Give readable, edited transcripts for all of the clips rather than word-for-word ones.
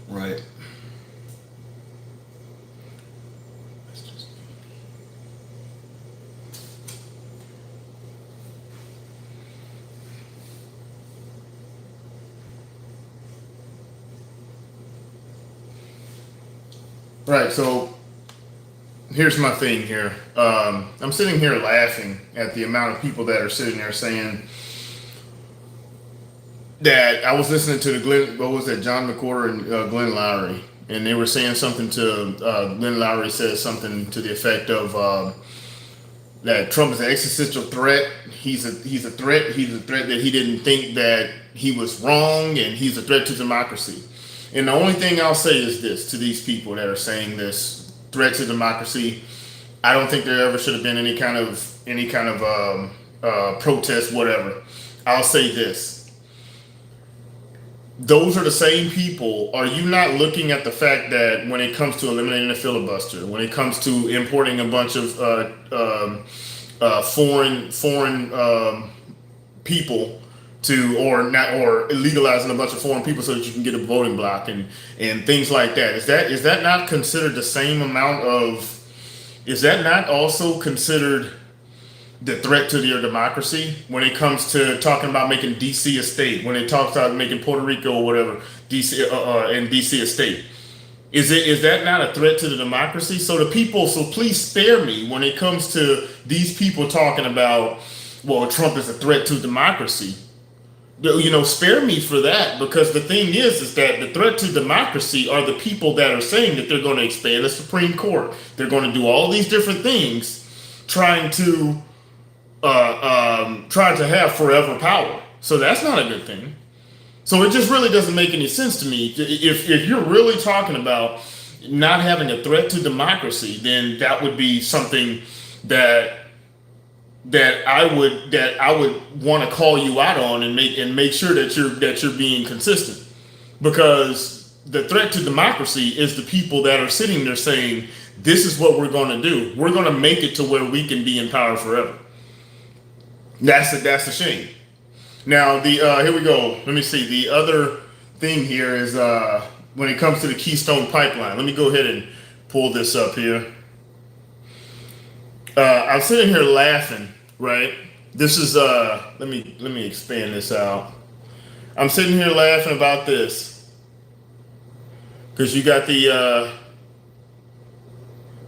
Right. Right. So here's my thing here. I'm sitting here laughing at the amount of people that are sitting there saying that I was listening to the Glenn, what was that, John McWhorter and Glenn Lowry, and they were saying something to Glenn Lowry says something to the effect of that Trump is an existential threat. He's a threat. He's a threat that he didn't think that he was wrong, and he's a threat to democracy. And the only thing I'll say is this to these people that are saying this threat to democracy. I don't think there ever should have been any kind of protest, whatever. I'll say this: those are the same people. Are you not looking at the fact that when it comes to eliminating the filibuster, when it comes to importing a bunch of foreign people to or legalizing a bunch of foreign people so that you can get a voting block and things like that? Is that not considered the same amount of? Is that not also considered the threat to your democracy when it comes to talking about making DC a state, when it talks about making Puerto Rico or whatever DC and DC a state? Is that not a threat to the democracy? So the people, so please spare me when it comes to these people talking about, well, Trump is a threat to democracy. Spare me for that, because the thing is that the threat to democracy are the people that are saying that they're going to expand the Supreme Court. They're going to do all these different things, trying to have forever power. So that's not a good thing. So it just really doesn't make any sense to me. If you're really talking about not having a threat to democracy, then that would be something that I would want to call you out on and make sure that you're being consistent, because the threat to democracy is the people that are sitting there saying this is what we're going to do. We're going to make it to where we can be in power forever. That's a shame. Now the here we go. Let me see. The other thing here is when it comes to the Keystone Pipeline. Let me go ahead and pull this up here. I'm sitting here laughing, right? This is let me expand this out. I'm sitting here laughing about this because you got the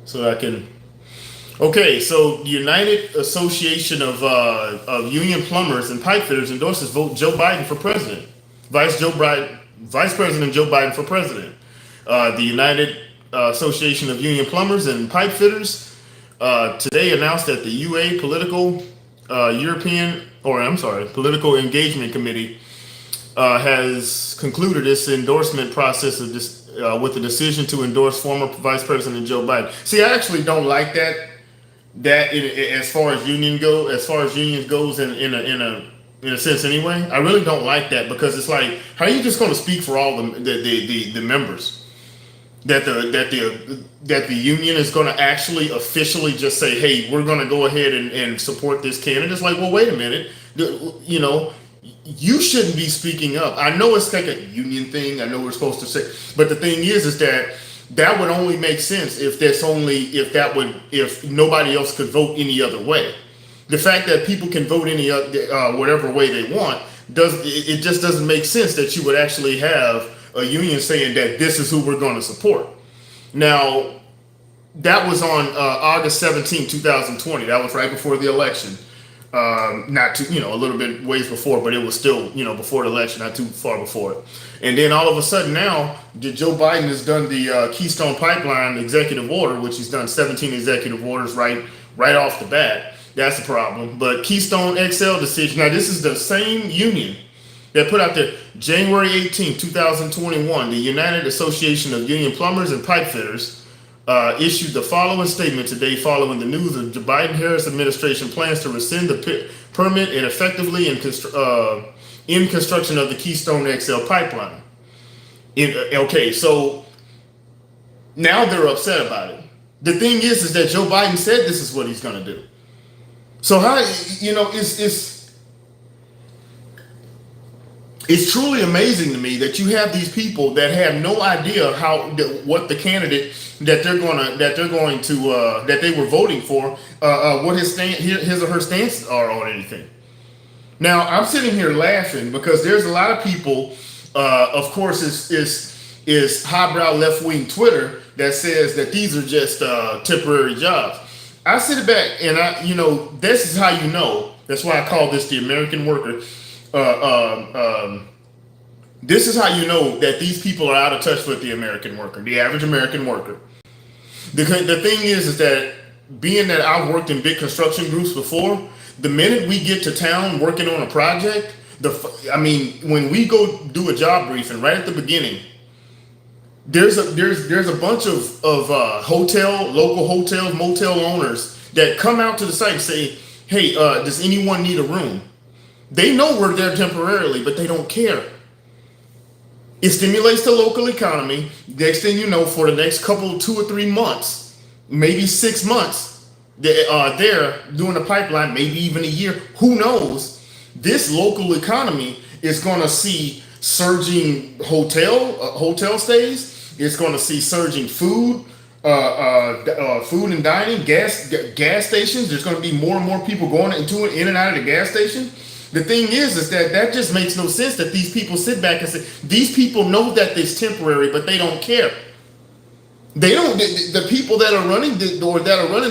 so I can. Okay, so the United Association of Union Plumbers and Pipe Fitters endorses vote Joe Biden for president. Vice President Joe Biden for president. The United Association of Union Plumbers and Pipe Fitters today announced that the UA Political Engagement Committee has concluded its endorsement process of this, with the decision to endorse former Vice President Joe Biden. See, I actually don't like that. As far as unions goes in a sense anyway. I really don't like that, because it's like, how are you just going to speak for all the members? That the union is going to actually officially just say, hey, we're going to go ahead and support this candidate. It's like, well, wait a minute, you shouldn't be speaking up. I know it's like a union thing. I know we're supposed to say, but the thing is that would only make sense if if nobody else could vote any other way. The fact that people can vote any whatever way they want just doesn't make sense that you would actually have a union saying that this is who we're going to support. Now, that was on August 17, 2020. That was right before the election. Not too, a little bit ways before, but it was still, before the election, not too far before it. And then all of a sudden now, Joe Biden has done the Keystone Pipeline executive order, which he's done 17 executive orders right off the bat. That's a problem. But Keystone XL decision. Now, this is the same union that put out there January 18, 2021. The United Association of Union Plumbers and Pipe Fitters issued the following statement today following the news of the Biden-Harris administration plans to rescind the permit and effectively in construction of the Keystone XL pipeline. Okay, so now they're upset about it. The thing is that Joe Biden said this is what he's going to do. So how, It's truly amazing to me that you have these people that have no idea what the candidate that they were voting for, what his or her stance are on anything. Now I'm sitting here laughing because there's a lot of people, of course, is highbrow left wing Twitter that says that these are just temporary jobs. I sit back and this is how you know. That's why I call this the American worker. This is how you know that these people are out of touch with the American worker, the average American worker. The thing is that being that I've worked in big construction groups before, the minute we get to town working on a project, when we go do a job briefing right at the beginning, there's a bunch of local hotels, motel owners that come out to the site and say, "Hey, does anyone need a room?" They know we're there temporarily, but they don't care. It stimulates the local economy. Next thing you know, for the next 2 or 3 months, maybe 6 months, they are there doing the pipeline, maybe even a year. Who knows? This local economy is going to see surging hotel stays. It's going to see surging food and dining, gas stations. There's going to be more and more people going in and out of the gas station. The thing is that just makes no sense that these people sit back and say, these people know that it's temporary, but they don't care. They don't. The people that are running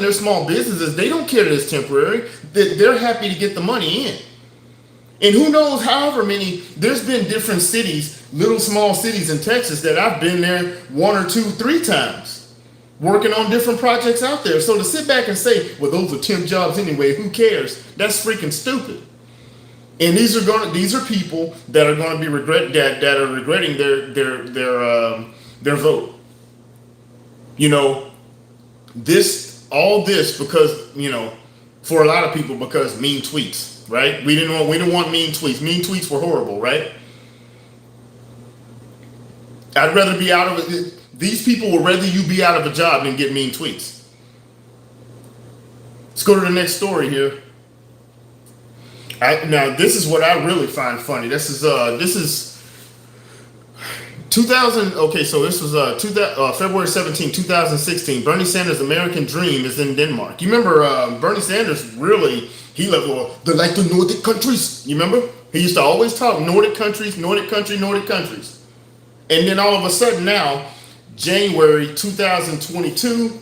their small businesses, they don't care that it's temporary. They're happy to get the money in. And who knows, however many, there's been different cities, little small cities in Texas that I've been there 1 or 2, 3 times, working on different projects out there. So to sit back and say, well, those are temp jobs anyway, who cares? That's freaking stupid. And these are people that are going to be regretting their vote. All this because for a lot of people because mean tweets, right? We didn't want mean tweets. Mean tweets were horrible, right? I'd rather be out of it. These people would rather you be out of a job than get mean tweets. Let's go to the next story here. Now this is what I really find funny. This is 2000. Okay, so this was February 17, 2016. Bernie Sanders' American dream is in Denmark. You remember Bernie Sanders really? They're like the Nordic countries. You remember? He used to always talk Nordic countries. And then all of a sudden now, January 2022.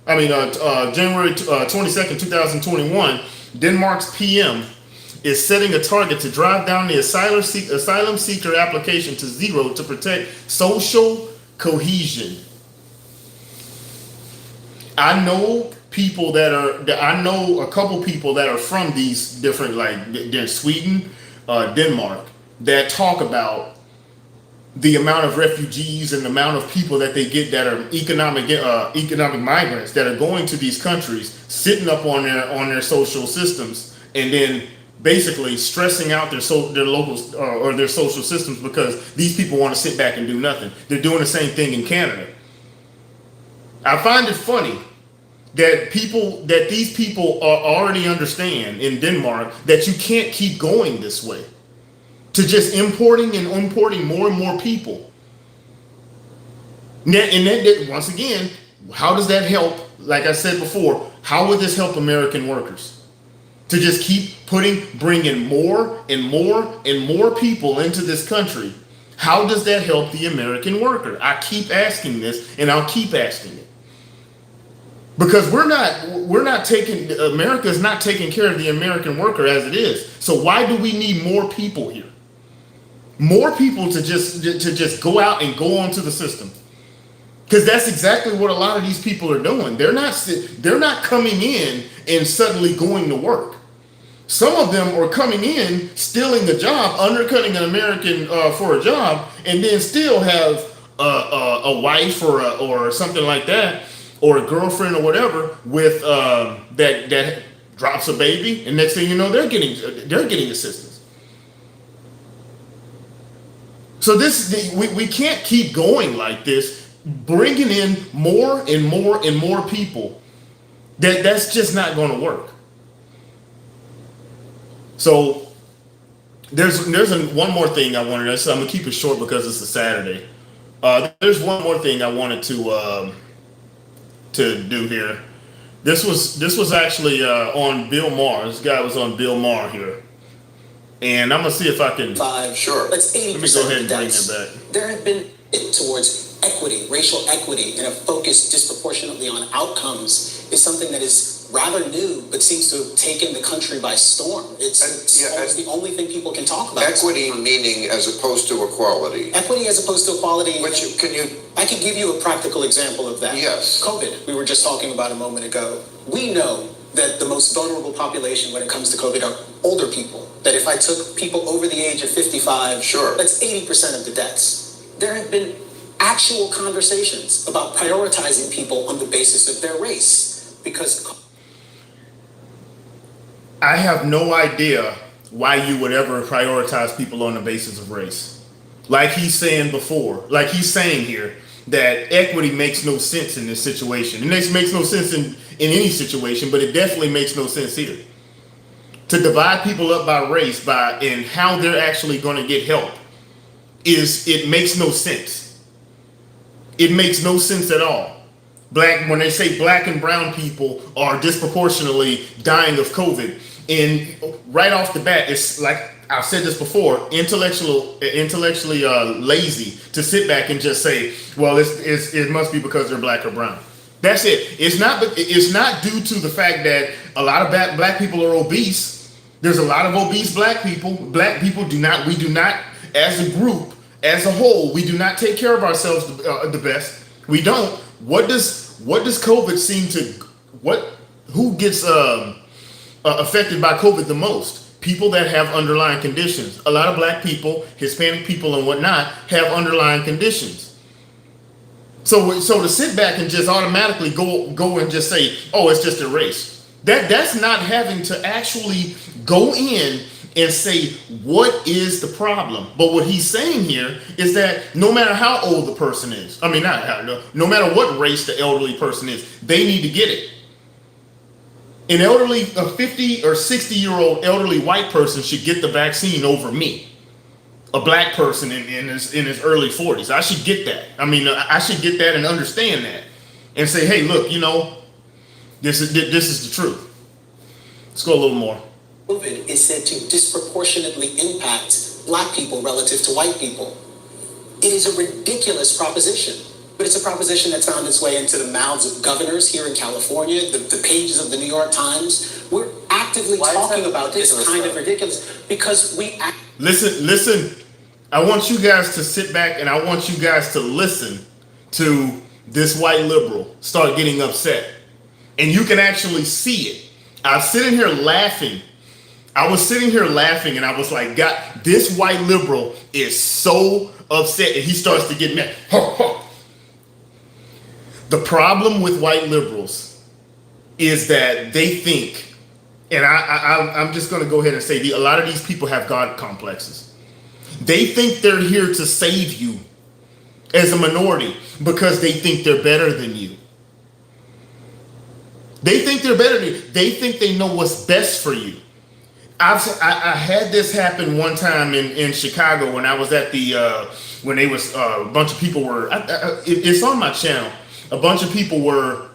January 22nd, 2021. Denmark's PM is setting a target to drive down the asylum seeker application to 0 to protect social cohesion. I know a couple people that are from these different, they're Sweden, Denmark, that talk about the amount of refugees and the amount of people that they get that are economic migrants that are going to these countries, sitting up on their social systems, and then basically stressing out their locals or their social systems because these people want to sit back and do nothing. They're doing the same thing in Canada. I find it funny that these people already understand in Denmark that you can't keep going this way, to just importing more and more people. And that once again, how does that help? Like I said before, how would this help American workers? To just keep bringing more and more and more people into this country. How does that help the American worker? I keep asking this, and I'll keep asking it. Because America's not taking care of the American worker as it is. So why do we need more people here? More people to just go out and go onto the system. Because that's exactly what a lot of these people are doing. They're not coming in and suddenly going to work. Some of them are coming in, stealing the job, undercutting an American for a job, and then still have a wife or something like that, or a girlfriend or whatever with that drops a baby, and next thing you know, they're getting assistance. So we can't keep going like this, bringing in more and more and more people. That's just not going to work. So one more thing I wanted to. So I'm gonna keep it short because it's a Saturday. There's one more thing I wanted to do here. This was actually on Bill Maher. This guy was on Bill Maher here, and I'm gonna see if I can. Five. Sure. That's Let me go 80% ahead of and the bring deaths. him back. There have been towards equity, racial equity, and a focus disproportionately on outcomes is something that is rather new, but seems to have taken the country by storm. It's almost the only thing people can talk about. Equity meaning as opposed to equality. Equity as opposed to equality. Can you? I can give you a practical example of that. Yes. COVID, we were just talking about a moment ago. We know that the most vulnerable population when it comes to COVID are older people. That if I took people over the age of 55, Sure. that's 80% of the deaths. There have been actual conversations about prioritizing people on the basis of their race because I have no idea why you would ever prioritize people on the basis of race. Like he's saying before, like he's saying here, that equity makes no sense in this situation. And this makes no sense in any situation, but it definitely makes no sense here. To divide people up by race and how they're actually going to get help it makes no sense. It makes no sense at all. When they say black and brown people are disproportionately dying of COVID, and right off the bat, it's like I've said this before, intellectually lazy to sit back and just say, well, it must be because they're black or brown. That's it. It's not due to the fact that a lot of black people are obese. There's a lot of obese black people. Black people we do not, as a group, as a whole, we do not take care of ourselves the best. We don't. What does COVID seem to, who gets affected by COVID the most? People that have underlying conditions. A lot of black people, Hispanic people and whatnot have underlying conditions. So to sit back and just automatically go and just say, oh, it's just a race. That's not having to actually go in and say, what is the problem? But what he's saying here is that no matter how old the person is, no matter what race the elderly person is, they need to get it. A 50 or 60-year-old elderly white person should get the vaccine over me, a black person in his early 40s. I should get that. I should get that and understand that, and say, hey, look, this is the truth. Let's go a little more. COVID is said to disproportionately impact black people relative to white people. It is a ridiculous proposition, but it's a proposition that's found its way into the mouths of governors here in California, the pages of the New York Times. We're actively talking about this kind of ridiculous because Listen. I want you guys to sit back and I want you guys to listen to this white liberal start getting upset. And you can actually see it. I was sitting here laughing and I was like, God, this white liberal is so upset, and he starts to get mad. The problem with white liberals is that they think, and I'm just going to go ahead and say, a lot of these people have God complexes. They think they're here to save you as a minority because they think they're better than you. They think they're better than you. They think they know what's best for you. I had this happen one time in Chicago when I was at when they was a bunch of people were. It's on my channel. A bunch of people were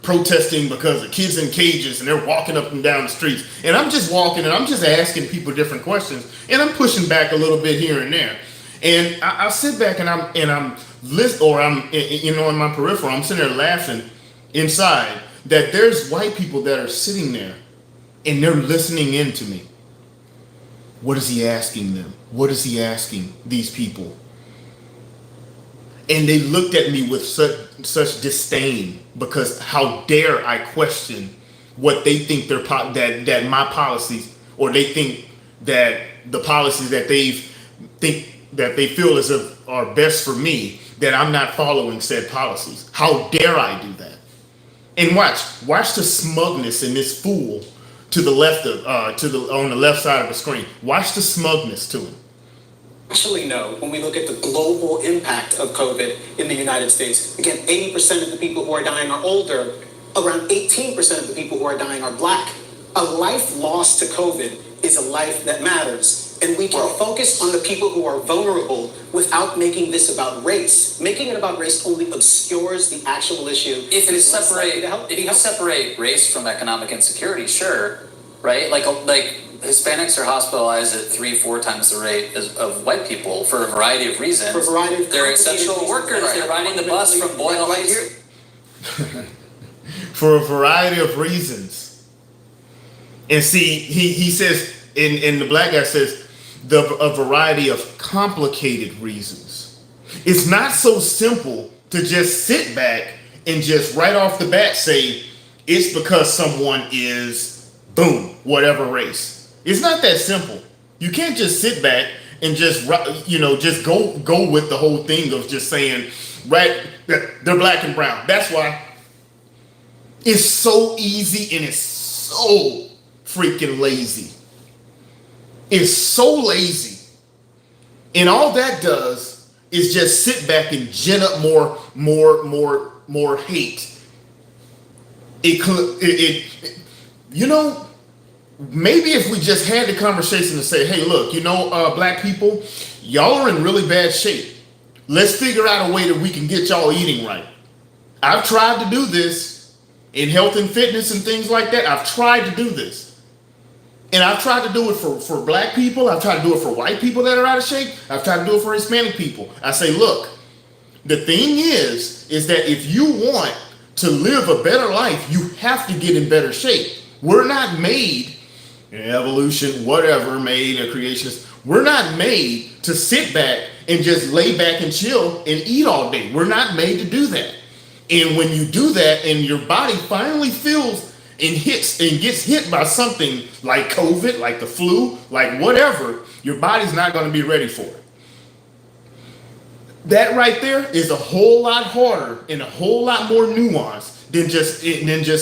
protesting because of kids in cages, and they're walking up and down the streets. And I'm just walking and I'm just asking people different questions, and I'm pushing back a little bit here and there. And I sit back and I'm in my peripheral, I'm sitting there laughing inside that there's white people that are sitting there and they're listening in to me. What is he asking them? What is he asking these people? And they looked at me with such disdain because how dare I question what they think that my policies, or they think that the policies that they feel as if are best for me, that I'm not following said policies. How dare I do that? And watch the smugness in this fool to the left on the left side of the screen. Watch the smugness to him. Actually know when we look at the global impact of COVID in the United States. Again, 80% of the people who are dying are older. Around 18% of the people who are dying are black. A life lost to COVID is a life that matters. And we can focus on the people who are vulnerable without making this about race. Making it about race only obscures the actual issue. If and you is less likely separate, to help- if you help. separate race from economic insecurity, sure, right? Like Hispanics are hospitalized at 3-4 times the rate of white people for a variety of reasons. For a variety of They're complicated essential reasons, workers. right. They're riding the bus from Boyle Like Heights. here, For a variety of reasons. And see, he says, and the black guy says, a variety of complicated reasons. It's not so simple to just sit back and just right off the bat say, it's because someone is, boom, whatever race. It's not that simple. You can't just sit back and just, just go with the whole thing of just saying, right, they're black and brown. That's why. It's so easy and it's so freaking lazy. It's so lazy. And all that does is just sit back and gin up more hate. Maybe if we just had the conversation to say, hey, look, black people, y'all are in really bad shape. Let's figure out a way that we can get y'all eating right. I've tried to do this in health and fitness and things like that. I've tried to do this. And I've tried to do it for black people. I've tried to do it for white people that are out of shape. I've tried to do it for Hispanic people. I say, look, the thing is that if you want to live a better life, you have to get in better shape. We're not made, evolution, whatever, made a creationist. We're not made to sit back and just lay back and chill and eat all day. We're not made to do that. And when you do that and your body finally feels and gets hit by something like COVID, like the flu, like whatever, your body's not going to be ready for it. That right there is a whole lot harder and a whole lot more nuanced than just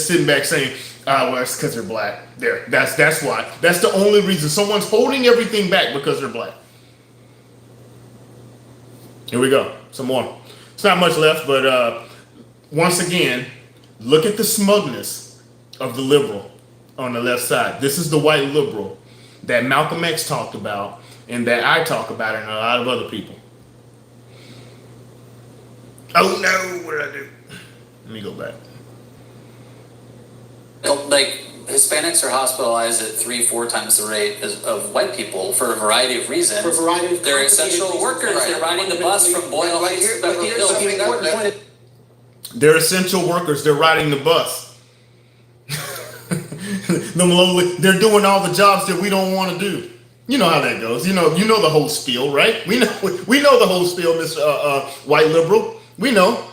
sitting back saying, well, it's because they're black. That's why. That's the only reason. Someone's holding everything back because they're black. Here we go. Some more. It's not much left, but once again, look at the smugness of the liberal on the left side. This is the white liberal that Malcolm X talked about and that I talk about and a lot of other people. Oh no, what did I do? Let me go back. Hispanics are hospitalized at 3-4 times the rate of white people for a variety of reasons. For a variety of They're complicated essential reasons, workers. right. They're riding the bus from Boyle Like Heights here- to Beverly here's Hills. something The important point is, They're essential workers. They're riding the bus. They're doing all the jobs that we don't want to do. You know how that goes. You know the whole spiel, right? We know the whole spiel, Mr. White liberal. We know.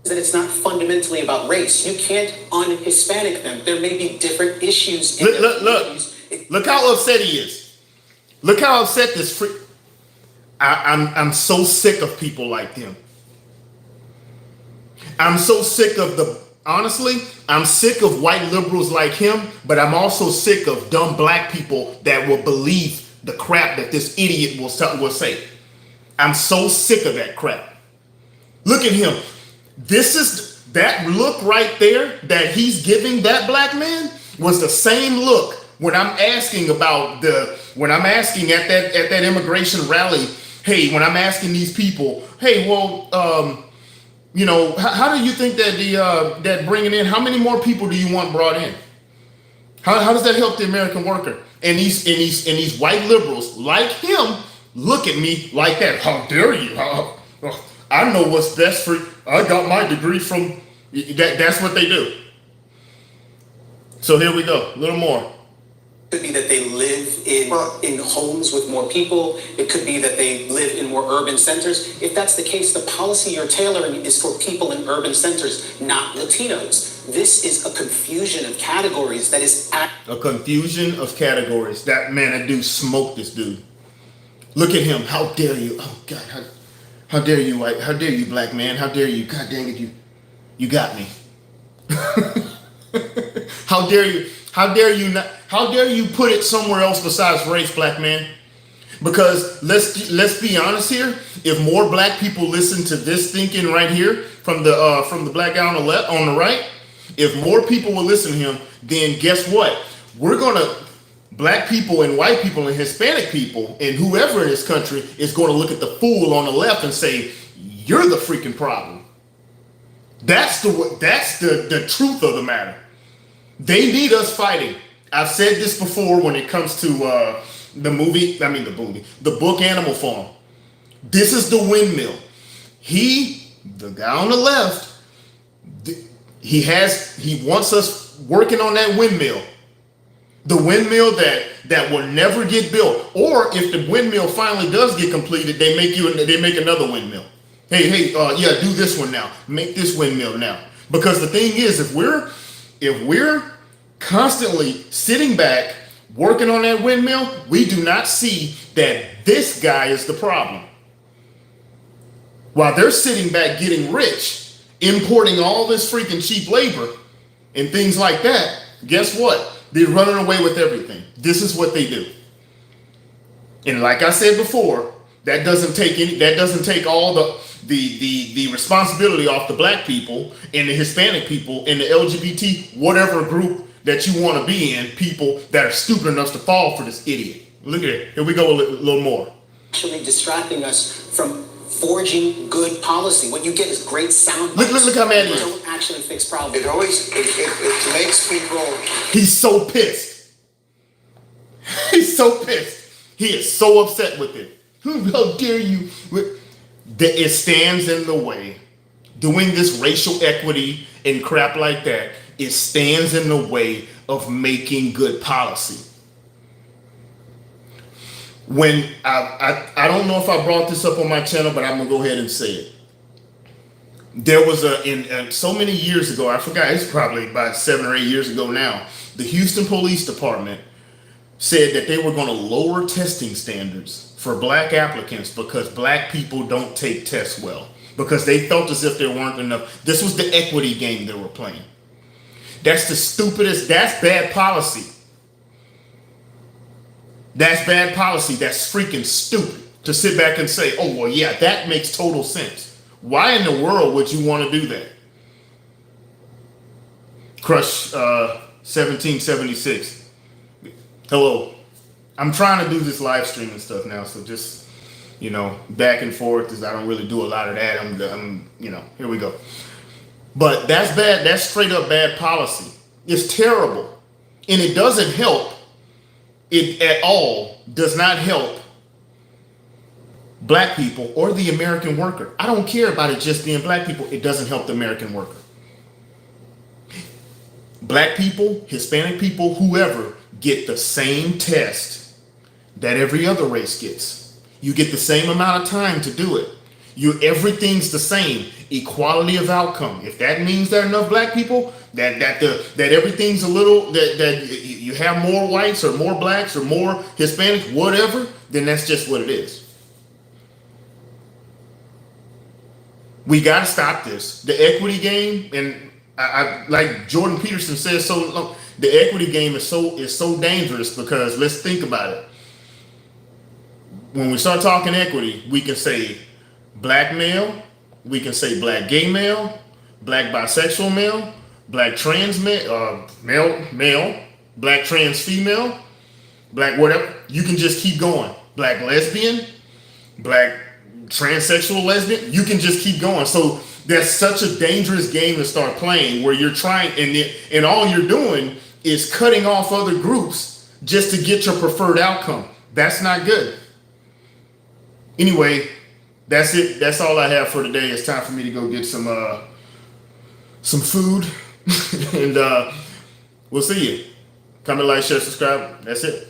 that it's not fundamentally about race. You can't un-Hispanic them. There may be different issues in their communities. Look how upset he is. Look how upset this freak. I'm so sick of people like him. I'm so sick of honestly, I'm sick of white liberals like him, but I'm also sick of dumb black people that will believe the crap that this idiot will say. I'm so sick of that crap. Look at him. This is that look right there that he's giving that black man was the same look when I'm asking at that immigration rally. Hey, when I'm asking these people, hey, well, how do you think that that bringing in, how many more people do you want brought in? How does that help the American worker? And these white liberals like him look at me like that. How dare you? I know what's best for. I got my degree from that. That's what they do. So here we go. A little more. It could be that they live in homes with more people. It could be that they live in more urban centers. If that's the case, the policy you're tailoring is for people in urban centers, not Latinos. This is a confusion of categories that is a confusion of categories. That dude smoked this dude. Look at him. How dare you? Oh God. How dare you, white? How dare you, black man? How dare you? God dang it, you got me. How dare you? How dare you not? How dare you put it somewhere else besides race, black man? Because let's be honest here. If more black people listen to this thinking right here from the black guy on the right, if more people will listen to him, then guess what? We're gonna black people and white people and Hispanic people and whoever in this country is going to look at the fool on the left and say, you're the freaking problem. That's the truth of the matter. They need us fighting. I've said this before when it comes to the book Animal Farm. This is the windmill. The guy on the left, he wants us working on that windmill. The windmill that will never get built. Or if the windmill finally does get completed, they make another windmill. Hey, do this one now. Make this windmill now. Because the thing is, if we're constantly sitting back working on that windmill, we do not see that this guy is the problem. While they're sitting back getting rich, importing all this freaking cheap labor and things like that, guess what? They're running away with everything. This is what they do. And like I said before, that doesn't take all the responsibility off the black people and the Hispanic people and the LGBT, whatever group that you want to be in, people that are stupid enough to fall for this idiot. Look at it. Here we go a little more. Actually distracting us from forging good policy. What you get is great sound Look how mad he is. Don't actually fix problems. It makes people, He's so pissed. He's so pissed. He is so upset with it. How dare you? It stands in the way. Doing this racial equity and crap like that, it stands in the way of making good policy. When I don't know if I brought this up on my channel, but I'm gonna go ahead and say it. There was so many years ago, I forgot, it's probably about 7 or 8 years ago now, the Houston Police Department said that they were going to lower testing standards for black applicants because black people don't take tests well, because they felt as if there weren't enough. This was the equity game they were playing. That's the stupidest, that's bad policy. That's bad policy. That's freaking stupid to sit back and say, oh, well, yeah, that makes total sense. Why in the world would you want to do that? Crush 1776. Hello. I'm trying to do this live streaming stuff now, so just, back and forth, because I don't really do a lot of that. I'm here we go. But that's bad. That's straight up bad policy. It's terrible. And it doesn't help. It at all does not help black people or the American worker. I don't care about it just being black people. It doesn't help the American worker. Black people, Hispanic people, whoever, get the same test that every other race gets. You get the same amount of time to do it. Everything's the same. Equality of outcome. If that means there are enough black people, that everything's a little, that you have more whites or more blacks or more Hispanics, whatever, then that's just what it is. We got to stop this. The equity game, and I like Jordan Peterson says so. The equity game is so dangerous because let's think about it. When we start talking equity, we can say black male, we can say black gay male, black bisexual male, black trans male, black trans female, black whatever. You can just keep going. Black lesbian, black transsexual lesbian. You can just keep going. So that's such a dangerous game to start playing, where you're trying and all you're doing is cutting off other groups just to get your preferred outcome. That's not good. Anyway, that's it. That's all I have for today. It's time for me to go get some food, and we'll see you. Comment, like, share, subscribe. That's it.